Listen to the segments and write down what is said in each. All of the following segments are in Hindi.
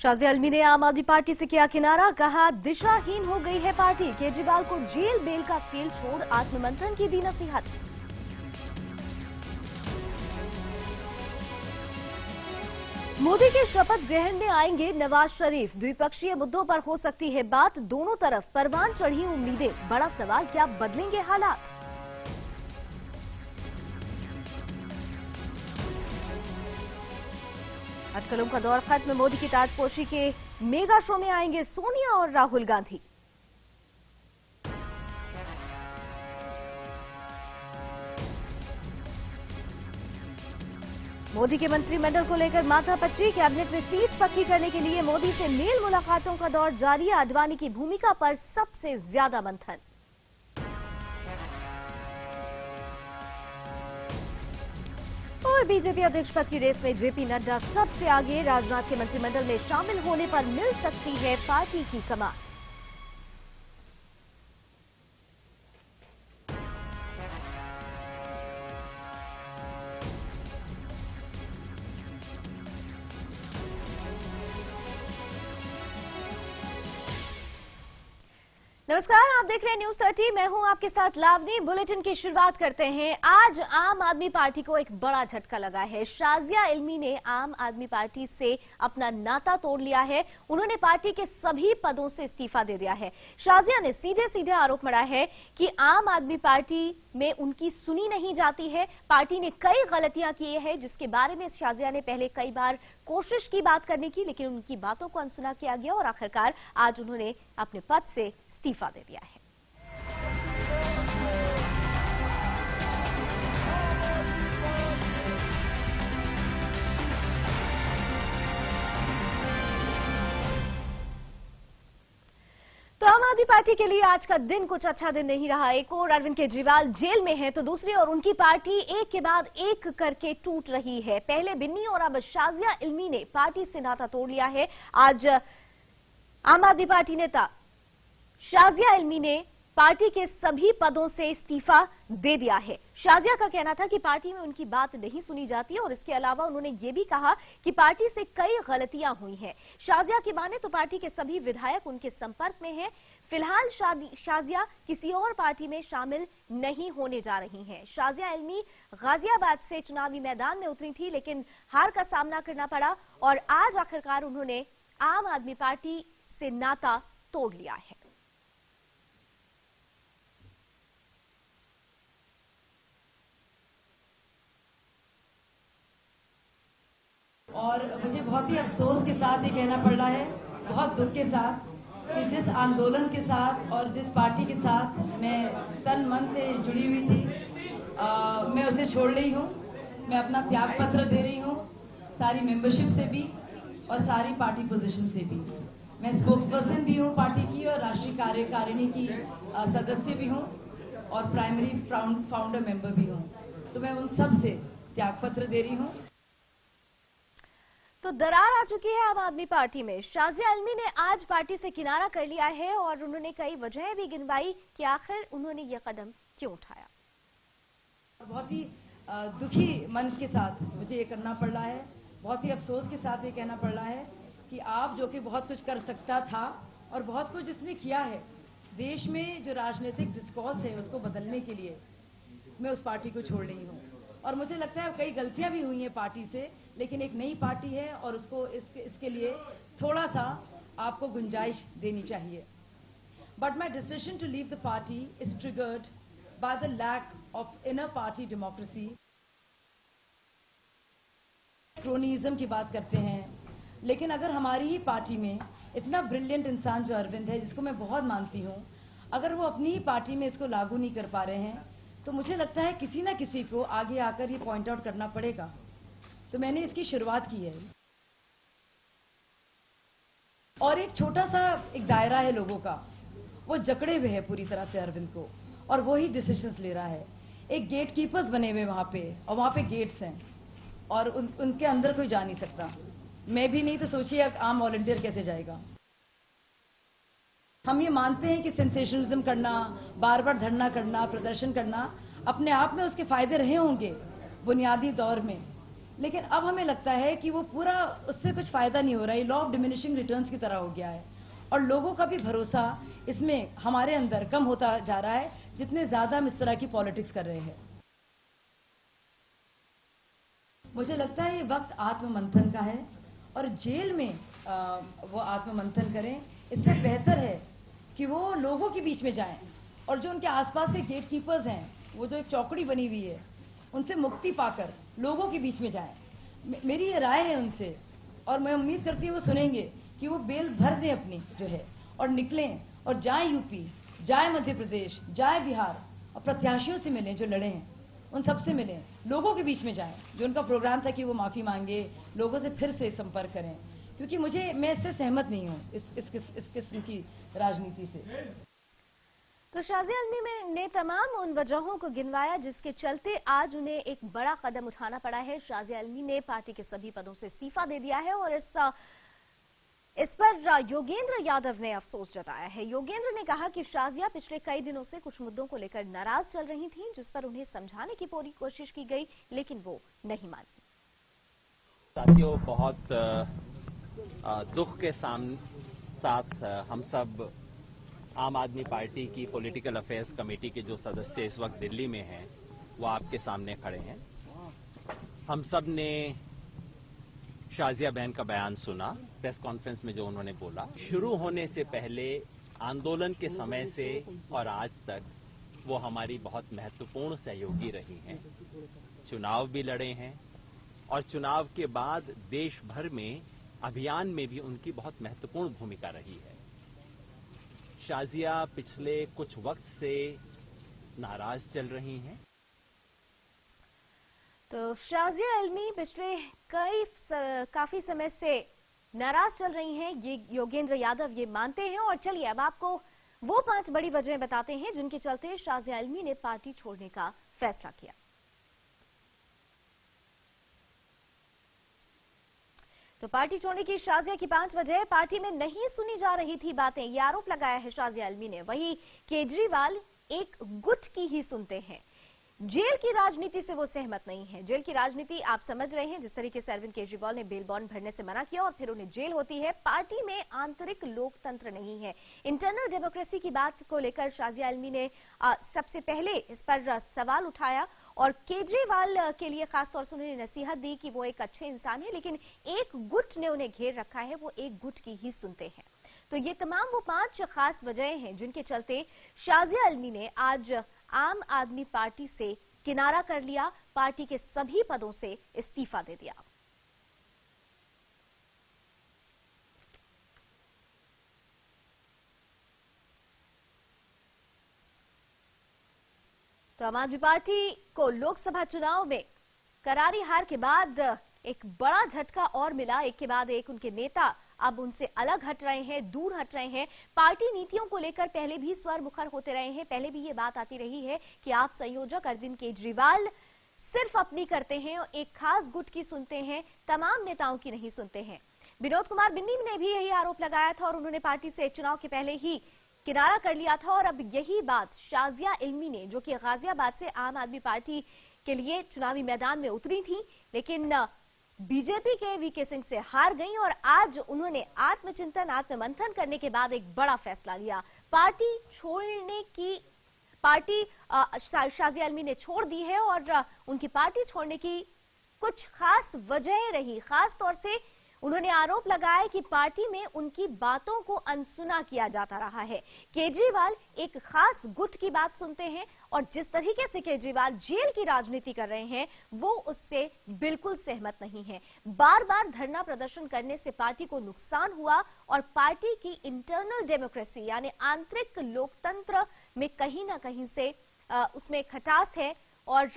शाजिया इल्मी ने आम आदमी पार्टी से किया किनारा, कहा दिशाहीन हो गई है पार्टी। केजरीवाल को जेल बेल का खेल छोड़ आत्ममंथन की दी नसीहत। मोदी के शपथ ग्रहण में आएंगे नवाज शरीफ। द्विपक्षीय मुद्दों पर हो सकती है बात, दोनों तरफ परवान चढ़ी उम्मीदें। बड़ा सवाल, क्या बदलेंगे हालात? अटकलों का दौर खत्म, मोदी की ताजपोशी के मेगा शो में आएंगे सोनिया और राहुल गांधी। मोदी के मंत्रिमंडल को लेकर माथापच्ची, कैबिनेट में सीट पक्की करने के लिए मोदी से मेल मुलाकातों का दौर जारी। आडवाणी की भूमिका पर सबसे ज्यादा मंथन। और बीजेपी अध्यक्ष पद की रेस में जेपी नड्डा सबसे आगे। राजनाथ के मंत्रिमंडल में शामिल होने पर मिल सकती है पार्टी की कमान। नमस्कार, आप देख रहे हैं न्यूज 30। मैं हूं आपके साथ लावनी। बुलेटिन की शुरुआत करते हैं। आज आम आदमी पार्टी को एक बड़ा झटका लगा है। शाजिया इल्मी ने आम आदमी पार्टी से अपना नाता तोड़ लिया है। उन्होंने पार्टी के सभी पदों से इस्तीफा दे दिया है। शाजिया ने सीधे सीधे आरोप लगाया है कि आम आदमी पार्टी में उनकी सुनी नहीं जाती है। पार्टी ने कई गलतियां की है, जिसके बारे में शाजिया ने पहले कई बार कोशिश की बात करने की, लेकिन उनकी बातों को अनसुना किया गया और आखिरकार आज उन्होंने अपने पद से इस्तीफा दे दिया है। तो आम आदमी पार्टी के लिए आज का दिन कुछ अच्छा दिन नहीं रहा। एक और अरविंद केजरीवाल जेल में है, तो दूसरी ओर उनकी पार्टी एक के बाद एक करके टूट रही है। पहले बिन्नी और अब शाजिया इल्मी ने पार्टी से नाता तोड़ लिया है। आज आम आदमी पार्टी नेता शाजिया इल्मी ने पार्टी के सभी पदों से इस्तीफा दे दिया है। शाजिया का कहना था कि पार्टी में उनकी बात नहीं सुनी जाती और इसके अलावा उन्होंने ये भी कहा कि पार्टी से कई गलतियां हुई हैं। शाजिया की माने तो पार्टी के सभी विधायक उनके संपर्क में हैं। फिलहाल शाजिया किसी और पार्टी में शामिल नहीं होने जा रही हैं। शाजिया इल्मी गाजियाबाद से चुनावी मैदान में उतरी थी, लेकिन हार का सामना करना पड़ा और आज आखिरकार उन्होंने आम आदमी पार्टी से नाता तोड़ लिया है। और मुझे बहुत ही अफसोस के साथ ये कहना पड़ रहा है, बहुत दुख के साथ, कि जिस आंदोलन के साथ और जिस पार्टी के साथ मैं तन मन से जुड़ी हुई थी, मैं उसे छोड़ रही हूँ। मैं अपना त्याग पत्र दे रही हूँ, सारी मेंबरशिप से भी और सारी पार्टी पोजीशन से भी। मैं स्पोक्स पर्सन भी हूँ पार्टी की और राष्ट्रीय कार्यकारिणी की सदस्य भी हूँ और प्राइमरी फाउंडर मेंबर भी हूँ। तो मैं उन सब से त्याग पत्र दे रही हूँ। तो दरार आ चुकी है आम आदमी पार्टी में। शाजिया इल्मी ने आज पार्टी से किनारा कर लिया है और उन्होंने कई वजहें भी गिनवाई कि आखिर उन्होंने ये कदम क्यों उठाया। बहुत ही दुखी मन के साथ मुझे ये करना पड़ रहा है, बहुत ही अफसोस के साथ ये कहना पड़ रहा है कि आप जो कि बहुत कुछ कर सकता था और बहुत कुछ जिसने किया है देश में, जो राजनीतिक डिस्कोर्स है उसको बदलने के लिए, मैं उस पार्टी को छोड़ रही हूँ। और मुझे लगता है कई गलतियां भी हुई हैं पार्टी से, लेकिन एक नई पार्टी है और उसको इसके लिए थोड़ा सा आपको गुंजाइश देनी चाहिए। But my decision to leave the party is triggered by the lack of inner party democracy. Cronyism की बात करते हैं, लेकिन अगर हमारी ही पार्टी में इतना ब्रिलियंट इंसान जो अरविंद है, जिसको मैं बहुत मानती हूँ, अगर वो अपनी ही पार्टी में इसको लागू नहीं कर पा रहे हैं, तो मुझे लगता है किसी ना किसी को आगे आकर ये पॉइंट आउट करना पड़ेगा। तो मैंने इसकी शुरुआत की है और एक छोटा सा एक दायरा है लोगों का, वो जकड़े हुए है पूरी तरह से अरविंद को और वो ही डिसीजंस ले रहा है। एक गेट कीपर्स बने हुए वहां पे और वहां पे गेट्स हैं और उनके अंदर कोई जा नहीं सकता। मैं भी नहीं तो सोचिए आम वॉलंटियर कैसे जाएगा। हम ये मानते हैं कि सेंसेशनलिज्म करना, बार बार धरना करना, प्रदर्शन करना अपने आप में उसके फायदे रहे होंगे बुनियादी दौर में, लेकिन अब हमें लगता है कि वो पूरा उससे कुछ फायदा नहीं हो रहा है, लॉ ऑफ डिमिनिशिंग रिटर्न्स की तरह हो गया है और लोगों का भी भरोसा इसमें हमारे अंदर कम होता जा रहा है जितने ज्यादा हम इस तरह की पॉलिटिक्स कर रहे हैं। मुझे लगता है ये वक्त आत्ममंथन का है और जेल में वो आत्ममंथन करें। इससे बेहतर है कि वो लोगों के बीच में जाएं और जो उनके आसपास के गेट कीपर्स हैं, वो जो एक चौकड़ी बनी हुई है, उनसे मुक्ति पाकर लोगों के बीच में जाएं। मेरी ये राय है उनसे और मैं उम्मीद करती हूँ वो सुनेंगे कि वो बेल भर दें अपनी जो है और निकलें और जाएं यूपी, जाएं मध्य प्रदेश, जाएं बिहार और प्रत्याशियों से मिलें जो लड़े हैं, उन सबसे मिलें, लोगों के बीच में जाएं। जो उनका प्रोग्राम था कि वो माफी मांगे, लोगों से फिर से संपर्क करें, क्योंकि मैं इससे सहमत नहीं हूँ इस किस्म की राजनीति से। तो शाजिया अल्मी ने तमाम उन वजहों को गिनवाया जिसके चलते आज उन्हें एक बड़ा कदम उठाना पड़ा है। शाजिया अल्मी ने पार्टी के सभी पदों से इस्तीफा दे दिया है और इस पर योगेंद्र यादव ने अफसोस जताया है। योगेंद्र ने कहा कि शाजिया पिछले कई दिनों से कुछ मुद्दों को लेकर नाराज चल रही थीं, जिस पर उन्हें समझाने की पूरी कोशिश की गई, लेकिन वो नहीं मानी। साथियों, बहुत दुख के साथ हम सब आम आदमी पार्टी की पॉलिटिकल अफेयर्स कमेटी के जो सदस्य इस वक्त दिल्ली में हैं, वो आपके सामने खड़े हैं। हम सब ने शाजिया बहन का बयान सुना, प्रेस कॉन्फ्रेंस में जो उन्होंने बोला। शुरू होने से पहले, आंदोलन के समय से और आज तक वो हमारी बहुत महत्वपूर्ण सहयोगी रही हैं। चुनाव भी लड़े हैं और चुनाव के बाद देश भर में अभियान में भी उनकी बहुत महत्वपूर्ण भूमिका रही है। शाजिया पिछले कुछ वक्त से नाराज चल रही हैं। तो शाजिया अल्मी पिछले काफी समय से नाराज चल रही हैं, ये योगेंद्र यादव ये मानते हैं। और चलिए अब आपको वो 5 बड़ी वजहें बताते हैं जिनके चलते शाजिया अल्मी ने पार्टी छोड़ने का फैसला किया। तो पार्टी छोड़ने की शाजिया की 5 वजह। पार्टी में नहीं सुनी जा रही थी बातें, ये आरोप लगाया है शाजिया अल्मी ने। वही केजरीवाल एक गुट की ही सुनते हैं। जेल की राजनीति से वो सहमत नहीं है। जेल की राजनीति आप समझ रहे हैं, जिस तरीके से अरविंद केजरीवाल ने बेल बॉन्ड भरने से मना किया और फिर उन्हें जेल होती है। पार्टी में आंतरिक लोकतंत्र नहीं है। इंटरनल डेमोक्रेसी की बात को लेकर शाजिया अल्मी ने सबसे पहले इस पर सवाल उठाया और केजरीवाल के लिए खासतौर से उन्होंने नसीहत दी कि वो एक अच्छे इंसान है, लेकिन एक गुट ने उन्हें घेर रखा है, वो एक गुट की ही सुनते हैं। तो ये तमाम वो 5 खास वजहें हैं जिनके चलते शाजिया अल्मी ने आज आम आदमी पार्टी से किनारा कर लिया, पार्टी के सभी पदों से इस्तीफा दे दिया। तो आम आदमी पार्टी को लोकसभा चुनाव में करारी हार के बाद एक बड़ा झटका और मिला। एक के बाद एक उनके नेता अब उनसे अलग हट रहे हैं, दूर हट रहे हैं। पार्टी नीतियों को लेकर पहले भी स्वर मुखर होते रहे हैं। पहले भी ये बात आती रही है कि आप संयोजक अरविंद केजरीवाल सिर्फ अपनी करते हैं और एक खास गुट की सुनते हैं, तमाम नेताओं की नहीं सुनते हैं। विनोद कुमार बिन्नी ने भी यही आरोप लगाया था और उन्होंने पार्टी से चुनाव के पहले ही किनारा कर लिया था। और अब यही बात शाजिया अल्मी ने, जो कि गाजियाबाद से आम आदमी पार्टी के लिए चुनावी मैदान में उतरी थी, लेकिन बीजेपी के वीके सिंह से हार गई और आज उन्होंने आत्मचिंतन, आत्ममंथन करने के बाद एक बड़ा फैसला लिया। शाजिया अल्मी ने छोड़ दी है और उनकी पार्टी छोड़ने की कुछ खास वजहें रही। खास तौर से उन्होंने आरोप लगाया कि पार्टी में उनकी बातों को अनसुना किया जाता रहा है। केजरीवाल एक खास गुट की बात सुनते हैं और जिस तरीके से केजरीवाल जेल की राजनीति कर रहे हैं वो उससे बिल्कुल सहमत नहीं है। बार बार धरना प्रदर्शन करने से पार्टी को नुकसान हुआ और पार्टी की इंटरनल डेमोक्रेसी यानी आंतरिक लोकतंत्र में कहीं ना कहीं से उसमें खटास है और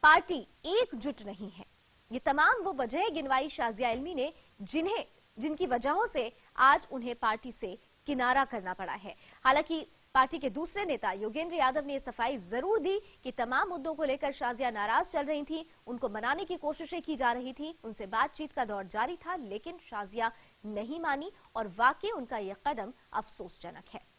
पार्टी एकजुट नहीं है। ये तमाम वो वजह गिनवाई शाजिया अल्मी ने जिनकी वजहों से आज उन्हें पार्टी से किनारा करना पड़ा है। हालांकि पार्टी के दूसरे नेता योगेंद्र यादव ने यह सफाई जरूर दी कि तमाम मुद्दों को लेकर शाजिया नाराज चल रही थी, उनको मनाने की कोशिशें की जा रही थी, उनसे बातचीत का दौर जारी था, लेकिन शाजिया नहीं मानी और वाकई उनका यह कदम अफसोसजनक है।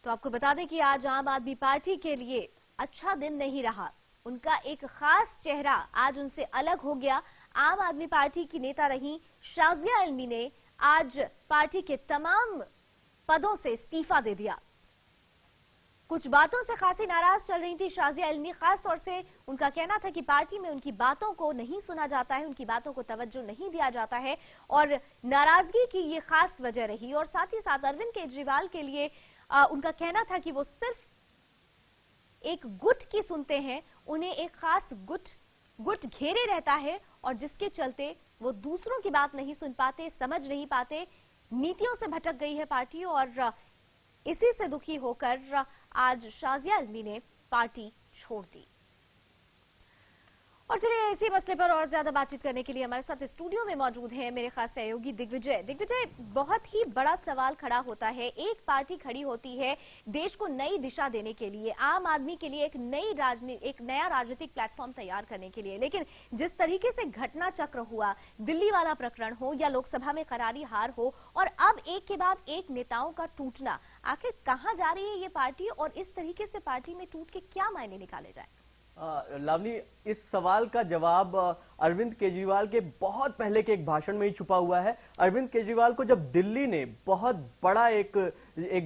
तो आपको बता दें कि आज आम आदमी पार्टी के लिए अच्छा दिन नहीं रहा। उनका एक खास चेहरा आज उनसे अलग हो गया। आम आदमी पार्टी की नेता रही शाजिया इल्मी ने आज पार्टी के तमाम पदों से इस्तीफा दे दिया। कुछ बातों से खासी नाराज चल रही थी शाजिया इल्मी। खास तौर से उनका कहना था कि पार्टी में उनकी बातों को नहीं सुना जाता है, उनकी बातों को तवज्जो नहीं दिया जाता है और नाराजगी की ये खास वजह रही। और साथ ही साथ अरविंद केजरीवाल के लिए उनका कहना था कि वो सिर्फ एक गुट की सुनते हैं, उन्हें एक खास गुट घेरे रहता है और जिसके चलते वो दूसरों की बात नहीं सुन पाते, समझ नहीं पाते, नीतियों से भटक गई है पार्टी। और इसी से दुखी होकर आज शाजिया इल्मी ने पार्टी छोड़ दी। और चलिए इसी मसले पर और ज्यादा बातचीत करने के लिए हमारे साथ स्टूडियो में मौजूद हैं मेरे खास सहयोगी दिग्विजय। दिग्विजय, बहुत ही बड़ा सवाल खड़ा होता है। एक पार्टी खड़ी होती है देश को नई दिशा देने के लिए, आम आदमी के लिए एक नया राजनीतिक प्लेटफॉर्म तैयार करने के लिए, लेकिन जिस तरीके से घटना चक्र हुआ, दिल्ली वाला प्रकरण हो या लोकसभा में करारी हार हो और अब एक के बाद एक नेताओं का टूटना, आखिर कहां जा रही है ये पार्टी और इस तरीके से पार्टी में टूट के क्या मायने निकाले जाए? लावनी, इस सवाल का जवाब अरविंद केजरीवाल के बहुत पहले के एक भाषण में ही छुपा हुआ है। अरविंद केजरीवाल को जब दिल्ली ने बहुत बड़ा एक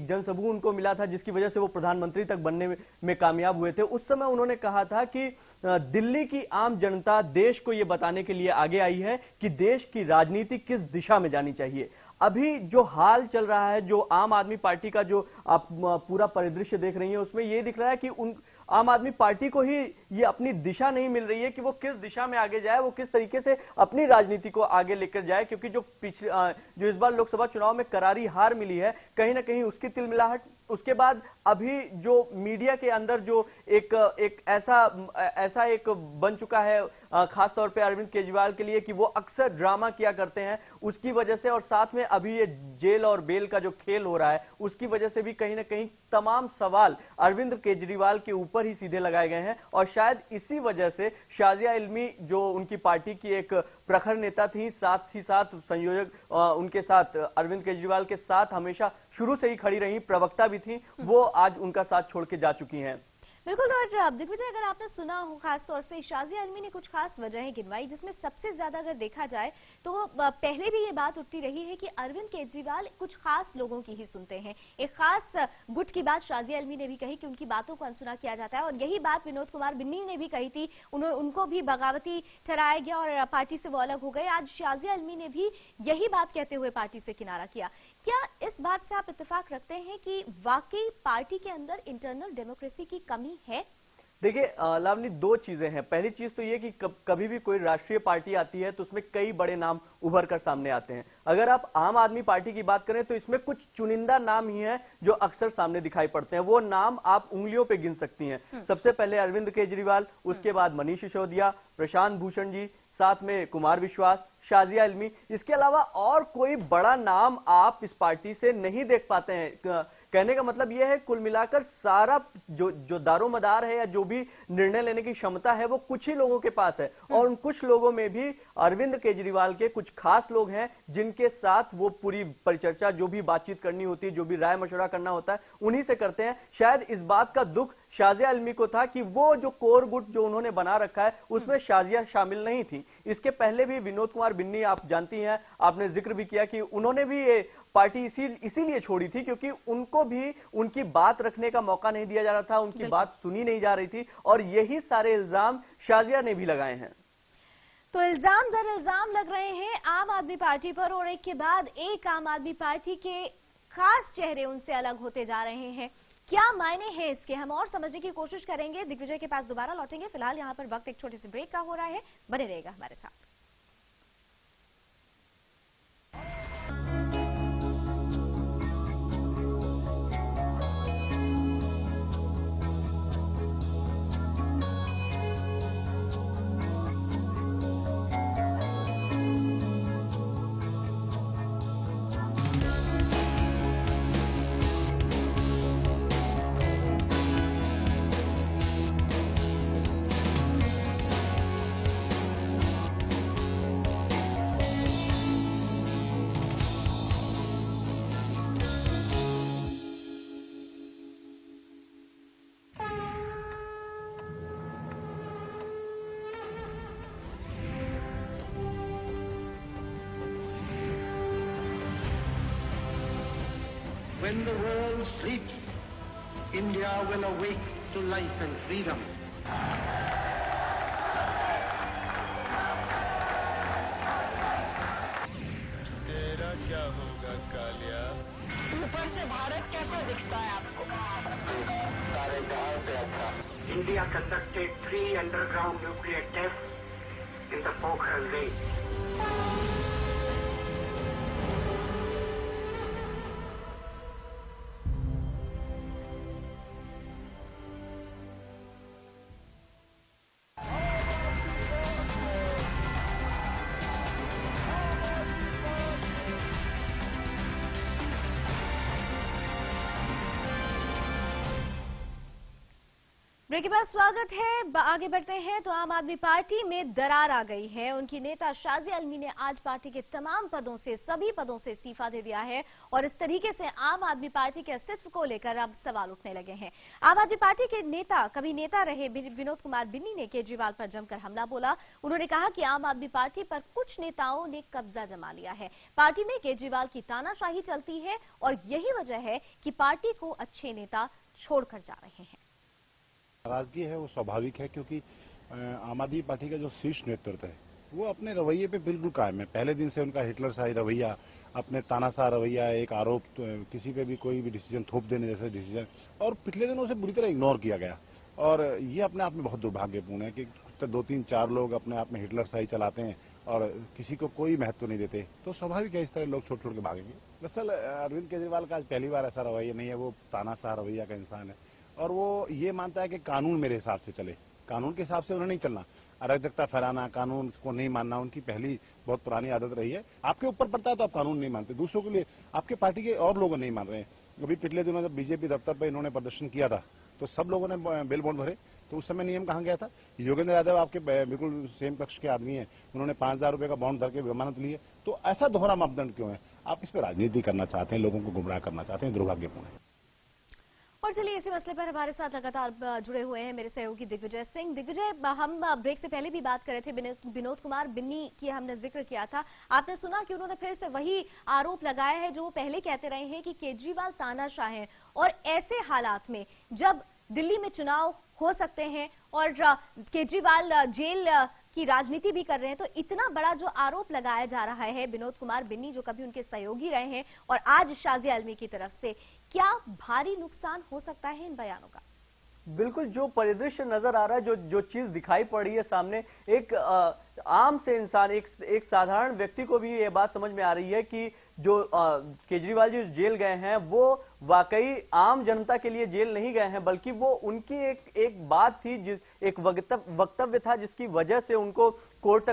जनसमूह उनको मिला था जिसकी वजह से वो प्रधानमंत्री तक बनने में कामयाब हुए थे, उस समय उन्होंने कहा था कि दिल्ली की आम जनता देश को ये बताने के लिए आगे आई है कि देश की राजनीति किस दिशा में जानी चाहिए। अभी जो हाल चल रहा है, जो आम आदमी पार्टी का जो आप पूरा परिदृश्य देख रही हैं, उसमें ये दिख रहा है कि आम आदमी पार्टी को ही ये अपनी दिशा नहीं मिल रही है कि वो किस दिशा में आगे जाए, वो किस तरीके से अपनी राजनीति को आगे लेकर जाए। क्योंकि जो इस बार लोकसभा चुनाव में करारी हार मिली है, कहीं ना कहीं उसकी तिलमिलाहट, उसके बाद अभी जो मीडिया के अंदर जो एक ऐसा एक बन चुका है, खास तौर पे अरविंद केजरीवाल के लिए, कि वो अक्सर ड्रामा किया करते हैं, उसकी वजह से, और साथ में अभी ये जेल और बेल का जो खेल हो रहा है उसकी वजह से भी कहीं ना कहीं तमाम सवाल अरविंद केजरीवाल के ऊपर ही सीधे लगाए गए हैं। और शायद इसी वजह से शाजिया इल्मी, जो उनकी पार्टी की एक प्रखर नेता थी, साथ ही साथ संयोजक उनके साथ अरविंद केजरीवाल के साथ हमेशा शुरू से ही खड़ी रही, प्रवक्ता भी थी, वो आज उनका साथ छोड़ के जा चुकी हैं। बिल्कुल। और दिग्विजय, अगर आपने सुना हो, खासतौर से शाजिया इल्मी ने कुछ खास वजहें गिनवाई, जिसमें सबसे ज्यादा अगर देखा जाए तो पहले भी ये बात उठती रही है कि अरविंद केजरीवाल कुछ खास लोगों की ही सुनते हैं। एक खास गुट की बात शाजिया इल्मी ने भी कही कि उनकी बातों को अनसुना किया जाता है और यही बात विनोद कुमार बिन्नी ने भी कही थी। उनको भी बगावती ठहराया गया और पार्टी से वो अलग हो गए। आज शाजिया इल्मी ने भी यही बात कहते हुए पार्टी से किनारा किया। क्या इस बात से आप इत्तेफाक रखते हैं कि वाकई पार्टी के अंदर इंटरनल डेमोक्रेसी की कमी है? देखिए लावनी, दो चीजें हैं। पहली चीज तो ये कि कभी भी कोई राष्ट्रीय पार्टी आती है तो उसमें कई बड़े नाम उभर कर सामने आते हैं। अगर आप आम आदमी पार्टी की बात करें तो इसमें कुछ चुनिंदा नाम ही हैं जो अक्सर सामने दिखाई पड़ते हैं। वो नाम आप उंगलियों पे गिन सकती हैं। सबसे पहले अरविंद केजरीवाल, उसके बाद मनीष सिसोदिया, प्रशांत भूषण जी, साथ में कुमार विश्वास, शाजिया इल्मी। इसके अलावा और कोई बड़ा नाम आप इस पार्टी से नहीं देख पाते हैं। कहने का मतलब यह है, कुल मिलाकर सारा जो दारोमदार है या जो भी निर्णय लेने की क्षमता है वो कुछ ही लोगों के पास है। और उन कुछ लोगों में भी अरविंद केजरीवाल के कुछ खास लोग हैं जिनके साथ वो पूरी परिचर्चा, जो भी बातचीत करनी होती है, जो भी राय मशवरा करना होता है, उन्हीं से करते हैं। शायद इस बात का दुख शाजिया इल्मी को था कि वो जो कोर गुट जो उन्होंने बना रखा है उसमें शाजिया शामिल नहीं थी। इसके पहले भी विनोद कुमार बिन्नी, आप जानती हैं, आपने जिक्र भी किया कि उन्होंने भी ये पार्टी इसीलिए छोड़ी थी क्योंकि उनको भी उनकी बात रखने का मौका नहीं दिया जा रहा था, उनकी बात सुनी नहीं जा रही थी। और यही सारे इल्जाम शाजिया ने भी लगाए हैं। तो इल्जाम दर इल्जाम लग रहे हैं आम आदमी पार्टी पर और एक के बाद एक आम आदमी पार्टी के खास चेहरे उनसे अलग होते जा रहे हैं। क्या मायने हैं इसके, हम और समझने की कोशिश करेंगे। दिग्विजय के पास दोबारा लौटेंगे। फिलहाल यहाँ पर वक्त एक छोटे से ब्रेक का हो रहा है, बने रहेगा हमारे साथ। When the world sleeps, India will awake to life and freedom. तेरा क्या होगा कालिया? ऊपर से भारत कैसा दिखता है आपको? सारे जहां से अच्छा. India conducted 3 underground nuclear tests in the Pokhran range. Break के बाद स्वागत है। आगे बढ़ते हैं तो आम आदमी पार्टी में दरार आ गई है। उनकी नेता शाजिया आलमी ने आज पार्टी के तमाम पदों से, सभी पदों से इस्तीफा दे दिया है और इस तरीके से आम आदमी पार्टी के अस्तित्व को लेकर अब सवाल उठने लगे हैं। आम आदमी पार्टी के नेता, कभी नेता रहे विनोद कुमार बिन्नी ने केजरीवाल पर जमकर हमला बोला। उन्होंने कहा कि आम आदमी पार्टी पर कुछ नेताओं ने कब्जा जमा लिया है। पार्टी में केजरीवाल की तानाशाही चलती है और यही वजह है कि पार्टी को अच्छे नेता छोड़कर जा रहे हैं। नाराजगी है वो स्वाभाविक है, क्योंकि आम आदमी पार्टी का जो शीर्ष नेतृत्व है वो अपने रवैये पे बिल्कुल कायम है। पहले दिन से उनका हिटलरशाही रवैया, अपने तानाशाह रवैया, एक आरोप, किसी पे भी कोई भी डिसीजन थोप देने जैसे डिसीजन, और पिछले दिनों से बुरी तरह इग्नोर किया गया। और ये अपने आप में बहुत दुर्भाग्यपूर्ण है कि 2-3-4 लोग अपने आप में हिटलरशाही चलाते हैं और किसी को कोई महत्व नहीं देते, तो स्वाभाविक है इस तरह लोग छोड़ छोड़ के भागेंगे। दरअसल अरविंद केजरीवाल का आज पहली बार ऐसा रवैया नहीं है। वो तानाशाह रवैया का इंसान है और वो ये मानता है कि कानून मेरे हिसाब से चले। कानून के हिसाब से उन्हें नहीं चलना, अराजकता फैलाना, कानून को नहीं मानना उनकी पहली बहुत पुरानी आदत रही है। आपके ऊपर पड़ता है तो आप कानून नहीं मानते, दूसरों के लिए आपके पार्टी के और लोग नहीं मान रहे हैं। अभी पिछले दिनों जब बीजेपी दफ्तर पर इन्होंने प्रदर्शन किया था तो सब लोगों ने बेल बॉन्ड भरे, तो उस समय नियम कहाँ गया था? योगेंद्र यादव आपके बिल्कुल सेम पक्ष के आदमी हैं, उन्होंने 5,000 रुपए का बॉन्ड धर के जमानत ली है। तो ऐसा दोहरा मापदंड क्यों है? आप इस पर राजनीति करना चाहते हैं, लोगों को गुमराह करना चाहते हैं, दुर्भाग्यपूर्ण है। और चलिए इसी मसले पर हमारे साथ लगातार जुड़े हुए हैं मेरे सहयोगी दिग्विजय सिंह। दिग्विजय, हम ब्रेक से पहले भी बात कर रहे थे, विनोद कुमार बिन्नी की हमने जिक्र किया था। आपने सुना कि उन्होंने फिर से वही आरोप लगाया है जो वो पहले कहते रहे हैं कि केजरीवाल तानाशाह हैं। और ऐसे हालात में जब दिल्ली में चुनाव हो सकते हैं और केजरीवाल जेल की राजनीति भी कर रहे हैं, तो इतना बड़ा जो आरोप लगाया जा रहा है विनोद कुमार बिन्नी, जो कभी उनके सहयोगी रहे हैं, और आज शाजिया आलमी की तरफ से, क्या भारी नुकसान हो सकता है इन बयानों का? बिल्कुल, जो परिदृश्य नजर आ रहा है, जो चीज दिखाई पड़ रही है सामने, एक आम से इंसान, एक साधारण व्यक्ति को भी ये बात समझ में आ रही है कि जो केजरीवाल जी जेल गए हैं वो वाकई आम जनता के लिए जेल नहीं गए हैं, बल्कि वो उनकी एक बात थी, एक वक्तव्य था जिसकी वजह से उनको कोर्ट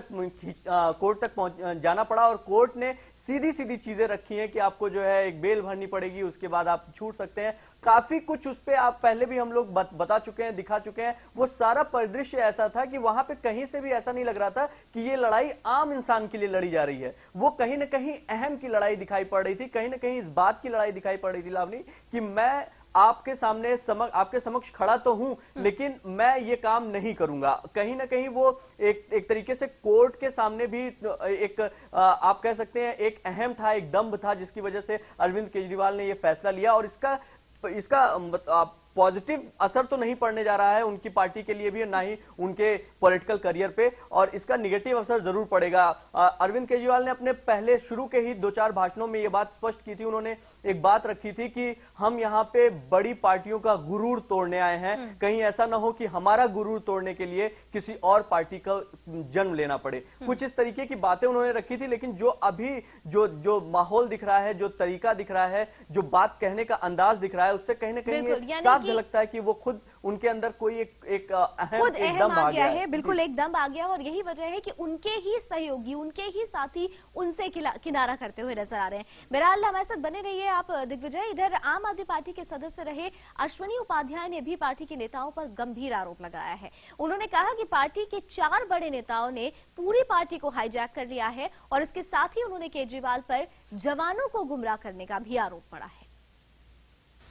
तक जाना पड़ा। और कोर्ट ने सीधी सीधी चीजें रखी हैं कि आपको जो है एक बेल भरनी पड़ेगी, उसके बाद आप छूट सकते हैं। काफी कुछ उस पे आप पहले भी हम लोग बता चुके हैं, दिखा चुके हैं। वो सारा परिदृश्य ऐसा था कि वहां पे कहीं से भी ऐसा नहीं लग रहा था कि ये लड़ाई आम इंसान के लिए लड़ी जा रही है। वो कहीं ना कहीं अहम की लड़ाई दिखाई पड़ रही थी, कहीं ना कहीं इस बात की लड़ाई दिखाई पड़ रही थी लावनी, कि मैं आपके सामने आपके समक्ष खड़ा तो हूं, लेकिन मैं ये काम नहीं करूंगा। कहीं ना कहीं वो एक तरीके से कोर्ट के सामने भी एक आप कह सकते हैं एक अहम था, एक दम्भ था, जिसकी वजह से अरविंद केजरीवाल ने ये फैसला लिया। और इसका पॉजिटिव असर तो नहीं पड़ने जा रहा है उनकी पार्टी के लिए भी, ना ही उनके पॉलिटिकल करियर पे, और इसका निगेटिव असर जरूर पड़ेगा। अरविंद केजरीवाल ने अपने पहले शुरू के ही 2-4 भाषणों में ये बात स्पष्ट की थी। उन्होंने एक बात रखी थी कि हम यहाँ पे बड़ी पार्टियों का गुरूर तोड़ने आए हैं, कहीं ऐसा ना हो कि हमारा गुरूर तोड़ने के लिए किसी और पार्टी का जन्म लेना पड़े। कुछ इस तरीके की बातें उन्होंने रखी थी। लेकिन जो अभी जो माहौल दिख रहा है, जो तरीका दिख रहा है, जो बात कहने का अंदाज दिख रहा है, उससे कहीं ना कहीं साफ झलकता है कि वो खुद उनके अंदर कोई एक अहम आ गया है। बिल्कुल एक दम आ गया, और यही वजह है कि उनके ही सहयोगी, उनके ही साथी उनसे किनारा करते हुए नजर आ रहे हैं। बहरहाल हमारे साथ बने रहिए आप दिग्विजय। इधर आम आदमी पार्टी के सदस्य रहे अश्वनी उपाध्याय ने भी पार्टी के नेताओं पर गंभीर आरोप लगाया है। उन्होंने कहा कि पार्टी के 4 बड़े नेताओं ने पूरी पार्टी को हाईजैक कर लिया है, और इसके साथ ही उन्होंने केजरीवाल पर जवानों को गुमराह करने का भी आरोप पड़ा है।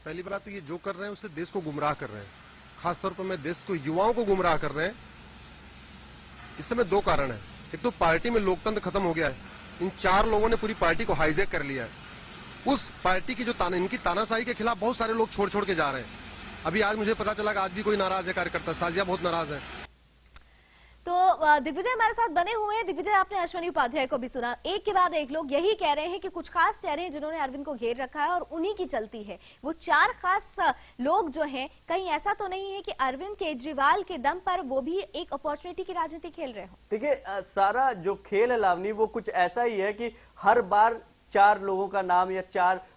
पहली बात तो ये जो कर रहे हैं उससे देश को गुमराह कर रहे हैं, खासतौर पर मैं देश को, युवाओं को गुमराह कर रहे हैं। इस समय 2 कारण है। एक तो पार्टी में लोकतंत्र खत्म हो गया है, इन 4 लोगों ने पूरी पार्टी को हाईजैक कर लिया है। उस पार्टी की जो इनकी तानाशाही के खिलाफ बहुत सारे लोग छोड़ छोड़ के जा रहे हैं। अभी आज मुझे पता चला कि आज भी कोई नाराज है कार्यकर्ता, साजिया बहुत नाराज है। तो दिग्विजय हमारे साथ बने हुए हैं। दिग्विजय, आपने अश्विनी उपाध्याय को भी सुना, एक के बाद एक लोग यही कह रहे हैं कि कुछ खास चेहरे हैं जिन्होंने अरविंद को घेर रखा है और उन्हीं की चलती है। वो 4 खास लोग जो हैं, कहीं ऐसा तो नहीं है कि अरविंद केजरीवाल के दम पर वो भी एक अपॉर्चुनिटी की राजनीति खेल रहे हो? देखिए, सारा जो खेल है लावनी, वो कुछ ऐसा ही है कि हर बार 4 लोगों का नाम या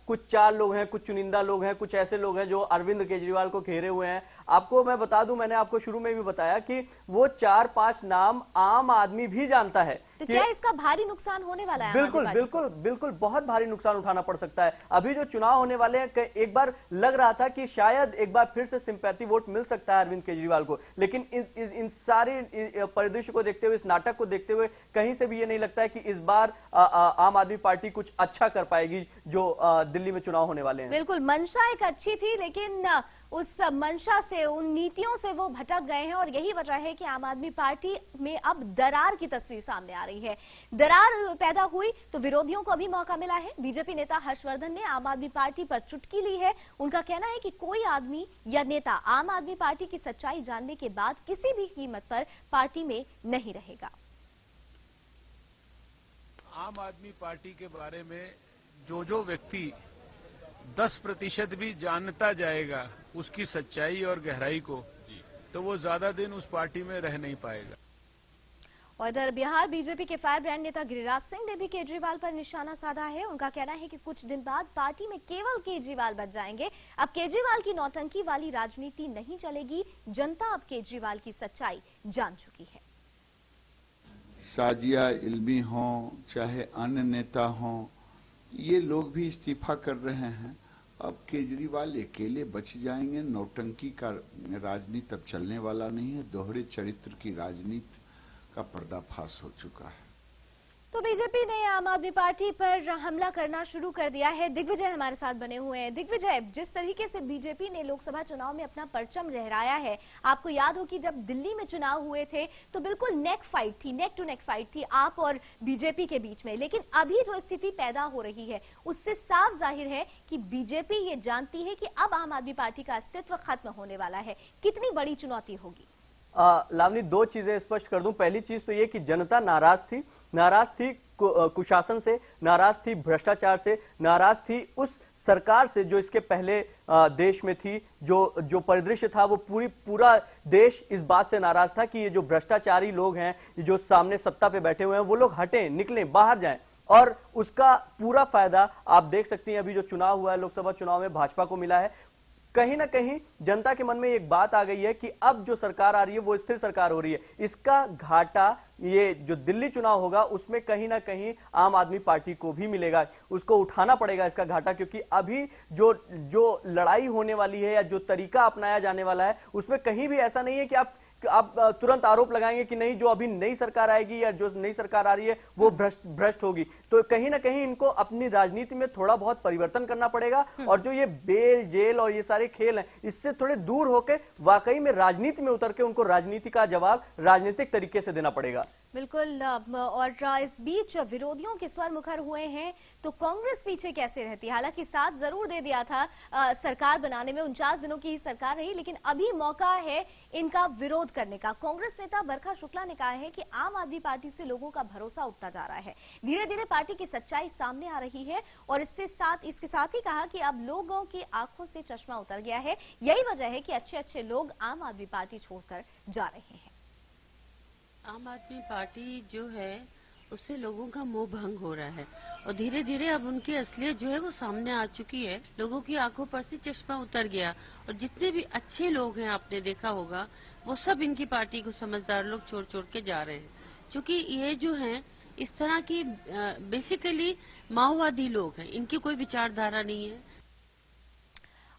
कुछ 4 लोग हैं, कुछ चुनिंदा लोग हैं, कुछ ऐसे लोग हैं जो अरविंद केजरीवाल को घेरे हुए हैं। आपको मैं बता दूं, मैंने आपको शुरू में भी बताया कि वो 4-5 नाम आम आदमी भी जानता है। तो क्या इसका भारी नुकसान होने वाला है? बिल्कुल बहुत भारी नुकसान उठाना पड़ सकता है। अभी जो चुनाव होने वाले हैं, एक बार लग रहा था कि शायद एक बार फिर से सिंपैथी वोट मिल सकता है अरविंद केजरीवाल को, लेकिन इन सारे परिदृश्य को देखते हुए, इस नाटक को देखते हुए कहीं से भी ये नहीं लगता है कि इस बार आम आदमी पार्टी कुछ अच्छा कर पाएगी जो दिल्ली में चुनाव होने वाले हैं। बिल्कुल, मंशा एक अच्छी थी, लेकिन उस मंशा से, उन नीतियों से वो भटक गए हैं और यही वजह है कि आम आदमी पार्टी में अब दरार की तस्वीर सामने आ रही है। दरार पैदा हुई तो विरोधियों को अभी मौका मिला है। बीजेपी नेता हर्षवर्धन ने आम आदमी पार्टी पर चुटकी ली है। उनका कहना है कि कोई आदमी या नेता आम आदमी पार्टी की सच्चाई जानने के बाद किसी भी कीमत पर पार्टी में नहीं रहेगा। आम आदमी पार्टी के बारे में जो व्यक्ति 10% भी जानता जाएगा उसकी सच्चाई और गहराई को, तो वो ज्यादा दिन उस पार्टी में रह नहीं पाएगा। और इधर बिहार बीजेपी के फायर ब्रांड नेता गिरिराज सिंह ने भी केजरीवाल पर निशाना साधा है। उनका कहना है कि कुछ दिन बाद पार्टी में केवल केजरीवाल बच जाएंगे। अब केजरीवाल की नौटंकी वाली राजनीति नहीं चलेगी। जनता अब केजरीवाल की सच्चाई जान चुकी है। साजिया इल्मी हो चाहे अन्य नेता हो, ये लोग भी इस्तीफा कर रहे हैं। अब केजरीवाल अकेले बच जाएंगे। नौटंकी का राजनीति अब चलने वाला नहीं है। दोहरे चरित्र की राजनीति का पर्दाफाश हो चुका है। तो बीजेपी ने आम आदमी पार्टी पर हमला करना शुरू कर दिया है। दिग्विजय हमारे साथ बने हुए हैं। दिग्विजय, जिस तरीके से बीजेपी ने लोकसभा चुनाव में अपना परचम लहराया है, आपको याद हो कि जब दिल्ली में चुनाव हुए थे तो बिल्कुल नेक टू नेक फाइट थी आप और बीजेपी के बीच में। लेकिन अभी जो स्थिति पैदा हो रही है उससे साफ जाहिर है कि बीजेपी ये जानती है कि अब आम आदमी पार्टी का अस्तित्व खत्म होने वाला है। कितनी बड़ी चुनौती होगी? लावनी, 2 चीजें स्पष्ट कर दूं। पहली चीज तो ये कि जनता नाराज थी कुशासन से, नाराज थी भ्रष्टाचार से, नाराज थी उस सरकार से जो इसके पहले देश में थी। जो परिदृश्य था वो पूरा देश इस बात से नाराज था कि ये जो भ्रष्टाचारी लोग हैं, जो सामने सत्ता पे बैठे हुए हैं, वो लोग हटें, निकलें, बाहर जाएं। और उसका पूरा फायदा आप देख सकती हैं, अभी जो चुनाव हुआ है लोकसभा चुनाव में भाजपा को मिला है। कहीं ना कहीं जनता के मन में एक बात आ गई है कि अब जो सरकार आ रही है वो स्थिर सरकार हो रही है। इसका घाटा ये जो दिल्ली चुनाव होगा उसमें कहीं ना कहीं आम आदमी पार्टी को भी मिलेगा। उसको उठाना पड़ेगा इसका घाटा, क्योंकि अभी जो लड़ाई होने वाली है या जो तरीका अपनाया जाने वाला है उसमें कहीं भी ऐसा नहीं है कि आप तुरंत आरोप लगाएंगे कि नहीं, जो अभी नई सरकार आएगी या जो नई सरकार आ रही है वो भ्रष्ट होगी। तो कहीं ना कहीं इनको अपनी राजनीति में थोड़ा बहुत परिवर्तन करना पड़ेगा और जो ये बेल जेल और ये सारे खेल हैं इससे थोड़े दूर होकर वाकई में राजनीति में उतर के उनको राजनीति का जवाब राजनीतिक तरीके से देना पड़ेगा। बिल्कुल। और इस बीच विरोधियों के स्वर मुखर हुए हैं तो कांग्रेस पीछे कैसे रहती है? हालांकि साथ जरूर दे दिया था सरकार बनाने में, 49 दिनों की सरकार रही, लेकिन अभी मौका है इनका विरोध करने का। कांग्रेस नेता बरखा शुक्ला ने कहा है कि आम आदमी पार्टी से लोगों का भरोसा उठता जा रहा है, धीरे धीरे पार्टी की सच्चाई सामने आ रही है और इसके साथ ही कहा कि अब लोगों की आंखों से चश्मा उतर गया है। यही वजह है कि अच्छे लोग आम आदमी पार्टी छोड़कर जा रहे हैं। आम आदमी पार्टी जो है उससे लोगों का मोह भंग हो रहा है और धीरे धीरे अब उनकी असलियत जो है वो सामने आ चुकी है। लोगों की आंखों पर से चश्मा उतर गया और जितने भी अच्छे लोग हैं आपने देखा होगा वो सब इनकी पार्टी को समझदार लोग छोड़ के जा रहे हैं, क्योंकि ये जो हैं इस तरह की बेसिकली माओवादी लोग हैं, इनकी कोई विचारधारा नहीं है।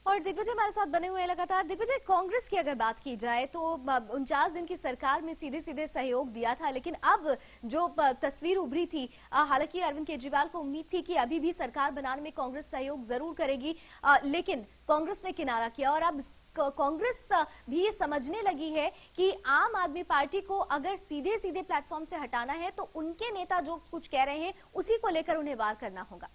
और दिग्विजय हमारे साथ बने हुए हैं लगातार। दिग्विजय, कांग्रेस की अगर बात की जाए तो 49 दिन की सरकार में सीधे सहयोग दिया था, लेकिन अब जो तस्वीर उभरी थी, हालांकि अरविंद केजरीवाल को उम्मीद थी कि अभी भी सरकार बनाने में कांग्रेस सहयोग जरूर करेगी, लेकिन कांग्रेस ने किनारा किया और अब कांग्रेस भी ये समझने लगी है कि आम आदमी पार्टी को अगर सीधे प्लेटफॉर्म से हटाना है तो उनके नेता जो कुछ कह रहे हैं उसी को लेकर उन्हें वार करना होगा।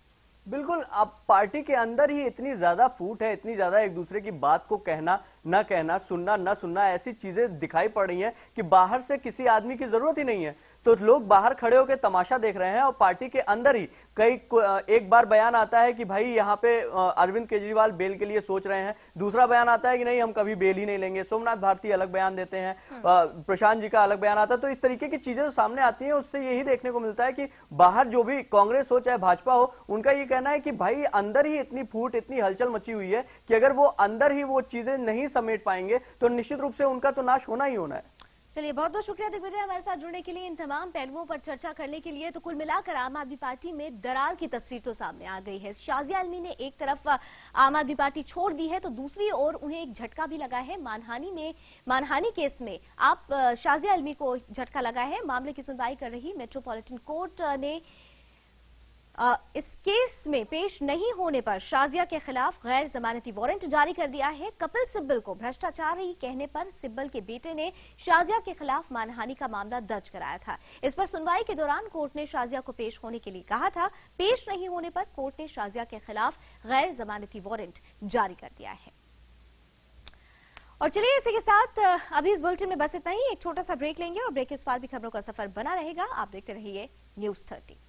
बिल्कुल, अब पार्टी के अंदर ही इतनी ज्यादा फूट है, इतनी ज्यादा एक दूसरे की बात को कहना न कहना, सुनना न सुनना, ऐसी चीजें दिखाई पड़ रही हैं कि बाहर से किसी आदमी की जरूरत ही नहीं है। तो लोग बाहर खड़े होकर तमाशा देख रहे हैं और पार्टी के अंदर ही एक बार बयान आता है कि भाई यहाँ पे अरविंद केजरीवाल बेल के लिए सोच रहे हैं, दूसरा बयान आता है कि नहीं हम कभी बेल ही नहीं लेंगे, सोमनाथ भारती अलग बयान देते हैं, प्रशांत जी का अलग बयान आता है। तो इस तरीके की चीजें जो सामने आती हैं उससे यही देखने को मिलता है कि बाहर जो भी कांग्रेस हो चाहे भाजपा हो, उनका ये कहना है कि भाई अंदर ही इतनी फूट, इतनी हलचल मची हुई है कि अगर वो अंदर ही वो चीजें नहीं समेट पाएंगे तो निश्चित रूप से उनका तो नाश होना ही होना है। चलिए, बहुत बहुत शुक्रिया दिग्विजय हमारे साथ जुड़ने के लिए, इन तमाम पहलुओं पर चर्चा करने के लिए। तो कुल मिलाकर आम आदमी पार्टी में दरार की तस्वीर तो सामने आ गई है। शाजिया आलमी ने एक तरफ आम आदमी पार्टी छोड़ दी है तो दूसरी ओर उन्हें एक झटका भी लगा है। मानहानि केस में आप शाजिया आलमी को झटका लगा है। मामले की सुनवाई कर रही मेट्रोपॉलिटन कोर्ट ने इस केस में पेश नहीं होने पर शाजिया के खिलाफ गैर जमानती वारंट जारी कर दिया है। कपिल सिब्बल को भ्रष्टाचारी कहने पर सिब्बल के बेटे ने शाजिया के खिलाफ मानहानि का मामला दर्ज कराया था। इस पर सुनवाई के दौरान कोर्ट ने शाजिया को पेश होने के लिए कहा था। पेश नहीं होने पर कोर्ट ने शाजिया के खिलाफ गैर जमानती वारंट जारी कर दिया है। और चलिए, इसी के साथ अभी इस बुलेटिन में बस इतना ही। एक छोटा सा ब्रेक लेंगे और ब्रेक के उस पार भी खबरों का सफर बना रहेगा। आप देखते रहिए News 30।